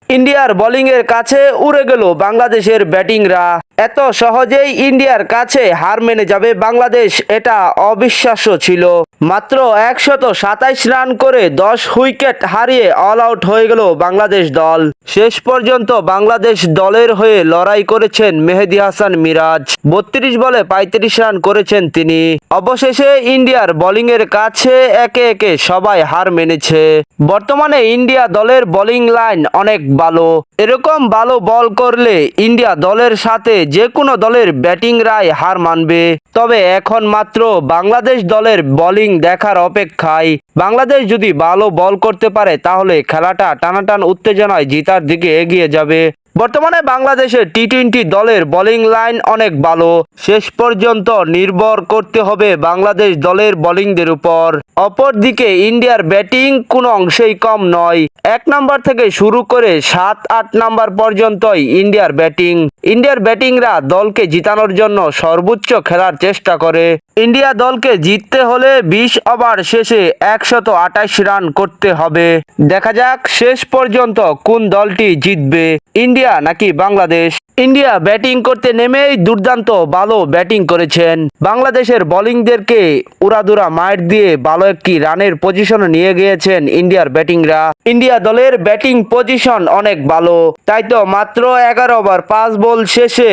ইন্ডিয়ার বোলিং এর কাছে উড়ে গেল বাংলাদেশের ব্যাটিংরা। এত সহজেই ইন্ডিয়ার কাছে হার মেনে যাবে বাংলাদেশ, এটা অবিশ্বাস্য ছিল। মাত্র 127 রান করে 10 উইকেট হারিয়ে অল আউট হয়ে গেল বাংলাদেশ দল। শেষ পর্যন্ত বাংলাদেশ দলের হয়ে লড়াই করেছেন মেহেদী হাসান মিরাজ। 32 বলে 35 রান করেছেন তিনি। অবশেষে ইন্ডিয়ার বোলিং এর কাছে একে একে সবাই হার মেনেছে। বর্তমানে ইন্ডিয়া দলের বোলিং লাইন অনেক ভালো। এরকম ভালো বল করলে ইন্ডিয়া দলের সাথে যে কোনো দলের ব্যাটিংরাই হার মানবে। তবে এখন মাত্র বাংলাদেশ দলের বোলিং দেখার অপেক্ষায়। বাংলাদেশ যদি ভালো বল করতে পারে তাহলে খেলাটা টানাটান উত্তেজনায় জিতার দিকে এগিয়ে যাবে। বর্তমানে বাংলাদেশের টি-20 দলের বোলিং লাইন অনেক ভালো। শেষ পর্যন্ত নির্ভর করতে হবে বাংলাদেশ দলের বোলিংদের উপর। অপরদিকে ইন্ডিয়ার ব্যাটিং কোনো অংশেই কম নয়। 1 নম্বর থেকে শুরু করে 7-8 নম্বর পর্যন্তই ইন্ডিয়ার ব্যাটিং। ইন্ডিয়ার ব্যাটিংরা দলকে জিতানোর জন্য সর্বোচ্চ খেলার চেষ্টা করে। ইন্ডিয়া দলকে জিততে হলে 20 ওভার শেষে 128 রান করতে হবে। দেখা যাক শেষ পর্যন্ত কোন দলটি জিতবে, ইন্ডিয়া নাকি বাংলাদেশ। ইন্ডিয়া ব্যাটিং করতে নেমেই দুর্দান্ত ভালো ব্যাটিং করেছেন। বাংলাদেশের বোলিংদেরকে উড়াদুরা মাইর দিয়ে ভালো একটি রানের পজিশনে নিয়ে গিয়েছেন ইন্ডিয়ার ব্যাটিংরা। ইন্ডিয়া দলের ব্যাটিং পজিশন অনেক ভালো। তাই তো মাত্র 11 ওভার 5 বল শেষে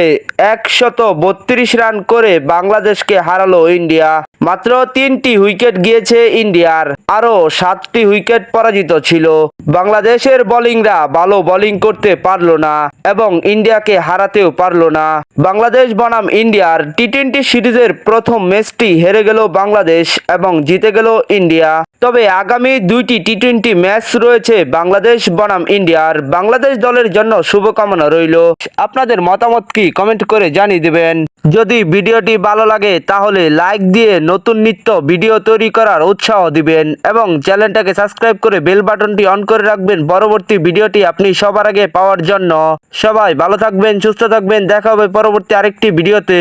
132 রান করে বাংলাদেশকে হারালো ইন্ডিয়া। মাত্র 3টি উইকেট গিয়েছে ইন্ডিয়ার, আরো 7টি উইকেট পরাজিত ছিল। বাংলাদেশের বোলিংরা ভালো বোলিং করতে পারলো না এবং ইন্ডিয়াকে হারাতেও পারলো না। বাংলাদেশ বনাম ইন্ডিয়ার টি-20 সিরিজের প্রথম ম্যাচটি হেরে গেল বাংলাদেশ এবং জিতে গেল ইন্ডিয়া। তবে আগামী 2টি টি-20 ম্যাচ রয়েছে বাংলাদেশ বনাম ইন্ডিয়ার। বাংলাদেশ দলের জন্য শুভকামনা রইল। আপনাদের মতামত কি কমেন্ট করে জানিয়ে দেবেন। যদি ভিডিওটি ভালো লাগে তাহলে লাইক দিয়ে নতুন নিত্য ভিডিও তৈরি করার উৎসাহ দিবেন এবং চ্যানেলটাকে সাবস্ক্রাইব করে বেল বাটনটি অন করে রাখবেন পরবর্তী ভিডিওটি আপনি সবার আগে পাওয়ার জন্য। সবাই ভালো থাকবেন, সুস্থ থাকবেন। দেখা হবে পরবর্তী আরেকটি ভিডিওতে।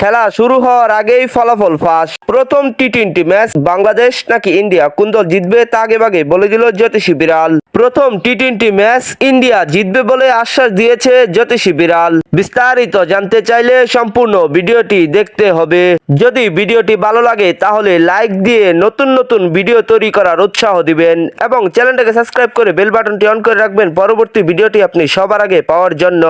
খেলা শুরু হওয়ার আগেই ফলাফল ফাঁস। প্রথম টি-20 ম্যাচ বাংলাদেশ নাকি ইন্ডিয়া, কোন দল জিতবে তা আগেভাগে বলে দিল জ্যোতিষী বিড়াল। প্রথম টি-20 ম্যাচ ইন্ডিয়া জিতবে বলে আশ্বাস দিয়েছে জ্যোতিষী বিড়াল। বিস্তারিত জানতে চাইলে সম্পূর্ণ ভিডিওটি দেখতে হবে। যদি ভিডিওটি ভালো লাগে তাহলে লাইক দিয়ে নতুন নতুন ভিডিও তৈরি করার উৎসাহ দিবেন এবং চ্যানেলটাকে সাবস্ক্রাইব করে বেল বাটনটি অন করে রাখবেন পরবর্তী ভিডিওটি আপনি সবার আগে পাওয়ার জন্য।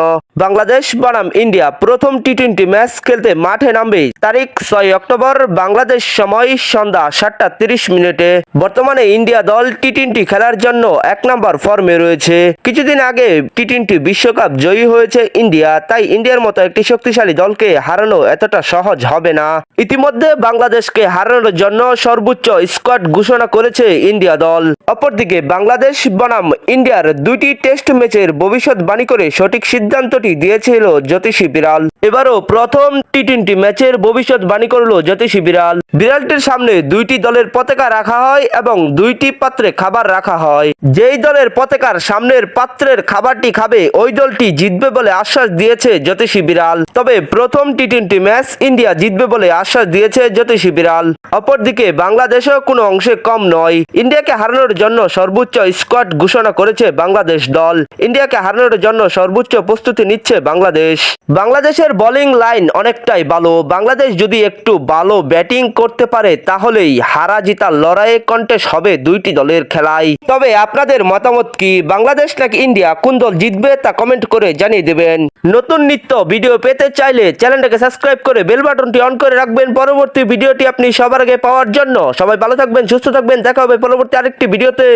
বাংলাদেশ বনাম ইন্ডিয়া প্রথম টি-20 ম্যাচ খেলতে মাঠে নামবে তারিখ 6 অক্টোবর বাংলাদেশ সময় সন্ধ্যা 7:30 বর্তমানে ইন্ডিয়া দল টি-20 খেলার জন্য 1 নম্বর ফর্মে রয়েছে। কিছুদিন আগে টি-20 বিশ্বকাপ জয়ী হয়েছে ইন্ডিয়া, তাই ইন্ডিয়ার মতো একটি শক্তিশালী দলকে হারানো এতটা সহজ হবে না। ইতিমধ্যে বাংলাদেশকে হারানোর জন্য সর্বোচ্চ স্কোয়াড ঘোষণা করেছে ইন্ডিয়া দল। অপরদিকে বাংলাদেশ বনাম ইন্ডিয়ার 2টি টেস্ট ম্যাচের ভবিষ্যৎবাণী করে সঠিক সিদ্ধান্তটি দিয়েছিল জ্যোতিষী বিড়াল। এবারও প্রথম টি-20 ম্যাচের ভবিষ্যৎবাণী করলো জ্যোতিষী বিড়াল। বিড়ালটির সামনে 2টি দলের পতাকা রাখা হয় এবং 2টি পাত্রে খাবার রাখা হয়। যেই দলের পতাকার সামনের পাত্রের খাবারটি খাবে ওই দলটি জিতবে বলে আশ্বাস দিয়েছে জ্যোতিষী বিড়াল। তবে প্রথম টি-20 ম্যাচ ইন্ডিয়া জিতবে বলে আশ্বাস দিয়েছে জ্যোতিষী বিড়াল। অপরদিকে বাংলাদেশও কোনো অংশে কম নয়। ইন্ডিয়াকে হারানোর জন্য সর্বোচ্চ স্কোয়াড ঘোষণা করেছে বাংলাদেশ দল। ইন্ডিয়াকে হারানোর জন্য সর্বোচ্চ প্রস্তুতি নিচ্ছে বাংলাদেশ। বাংলাদেশের বোলিং লাইন অনেকটাই ভালো। বাংলাদেশ যদি একটু ভালো ব্যাটিং করতে পারে তাহলেই হারা জিতার লড়াইয়ে কন্টেস্ট হবে 2টি দলের খেলায়। তবে আপনাদের মতামত কি, বাংলাদেশ নাকি ইন্ডিয়া, কোন দল জিতবে তা কমেন্ট করে জানিয়ে দেবেন। নতুন নিত্য ভিডিও পেতে চাইলে চ্যানেলটাকে সাবস্ক্রাইব করে বেল বাটনটি অন করে রাখবেন পরবর্তী ভিডিওটি আপনি সবার আগে পাওয়ার জন্য। সবাই ভালো থাকবেন, সুস্থ থাকবেন। দেখা হবে পরবর্তী আরেকটি ভিডিওতে।